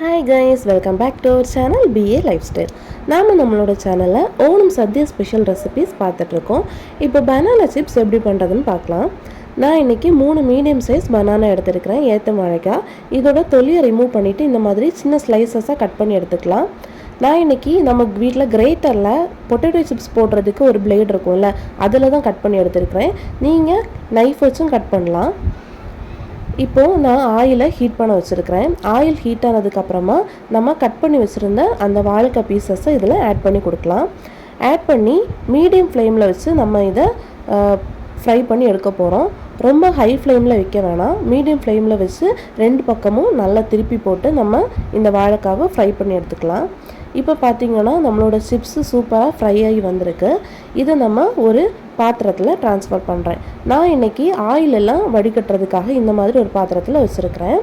Hi guys, welcome back to our channel BA Lifestyle. நம்மளோட சேனல்ல Onam Sathya special recipes பார்த்துட்டு இருக்கோம். இப்போ பனானா சிப்ஸ் எப்படி பண்றதுன்னு பார்க்கலாம். நான் இன்னைக்கு 3 மீடியம் சைஸ் பனானா எடுத்துக்கிறேன். ஏத்த வாழைக்காய். இதோட தொலியை ரிமூவ் பண்ணிட்டு இந்த மாதிரி சின்ன ஸ்லைசஸா கட் பண்ணி எடுத்துக்கலாம். நான் இன்னைக்கு நம்ம வீட்ல கிரேட்டர்ல பொட்டேட்டோ சிப்ஸ் போடுறதுக்கு ஒரு பிளேட் இருக்கும்ல, அதில தான் கட் பண்ணி எடுத்துக்கிறேன். நீங்க நைஃப் வச்சும் கட் பண்ணலாம். இப்போ நான் ஆயிலை ஹீட் பண்ண வச்சுருக்கிறேன். ஆயில் ஹீட் ஆனதுக்கப்புறமா நம்ம கட் பண்ணி வச்சுருந்த அந்த வாழைக்காய் பீசஸை இதில் ஆட் பண்ணி கொடுக்கலாம். ஆட் பண்ணி மீடியம் ஃப்ளேமில் வச்சு நம்ம இதை ஃப்ரை பண்ணி எடுக்க போகிறோம். ரொம்ப ஹை ஃப்ளேமில் வைக்க வேணாம், மீடியம் ஃப்ளேமில் வச்சு 2 பக்கமும் நல்லா திருப்பி போட்டு நம்ம இந்த வாழைக்காவை ஃப்ரை பண்ணி எடுத்துக்கலாம். இப்போ பார்த்திங்கன்னா நம்மளோட சிப்ஸு சூப்பராக ஃப்ரை ஆகி வந்திருக்கு. இதை நம்ம ஒரு பாத்திரத்தில் ட்ரான்ஸ்ஃபர் பண்ணுறேன். நான் இன்றைக்கி ஆயிலெல்லாம் வடிகட்டுறதுக்காக இந்த மாதிரி ஒரு பாத்திரத்தில் வச்சுருக்கிறேன்.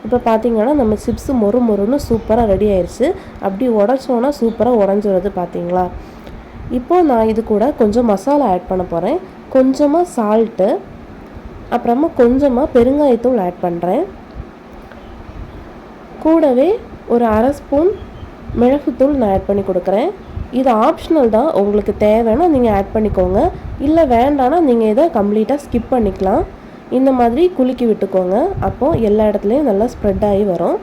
இப்போ பார்த்திங்கன்னா நம்ம சிப்ஸு மொறுன்னு சூப்பராக ரெடி ஆயிடுச்சு. அப்படி உடச்சோன்னா சூப்பராக உடஞ்சிடுது பார்த்திங்களா. இப்போது நான் இது கூட கொஞ்சம் மசாலா ஆட் பண்ண போகிறேன். கொஞ்சமாக சால்ட்டு, அப்புறமா கொஞ்சமாக பெருங்காயத்தூள் ஆட் பண்ணுறேன். கூடவே ஒரு 1/2 ஸ்பூன் மிளகுத்தூள் நான் ஆட் பண்ணி கொடுக்குறேன். இது ஆப்ஷனல் தான், உங்களுக்கு தேவைன்னா நீங்கள் ஆட் பண்ணிக்கோங்க, இல்லை வேண்டான்னா நீங்கள் இதை கம்ப்ளீட்டாக ஸ்கிப் பண்ணிக்கலாம். இந்த மாதிரி குலுக்கி விட்டுக்கோங்க, அப்போது எல்லா இடத்துலையும் நல்லா ஸ்ப்ரெட் ஆகி வரும்.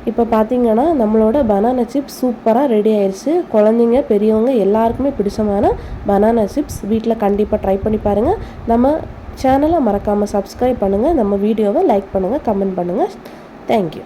இப்போ பார்த்திங்கன்னா நம்மளோட பனானா சிப்ஸ் சூப்பராக ரெடி ஆயிடுச்சு. குழந்தைங்க பெரியவங்க எல்லாருக்குமே பிடிச்சமான பனானா சிப்ஸ் வீட்டில் கண்டிப்பாக ட்ரை பண்ணி பாருங்கள். நம்ம சேனலை மறக்காமல் சப்ஸ்கிரைப் பண்ணுங்கள், நம்ம வீடியோவை லைக் பண்ணுங்கள், கமெண்ட் பண்ணுங்கள். தேங்க்யூ.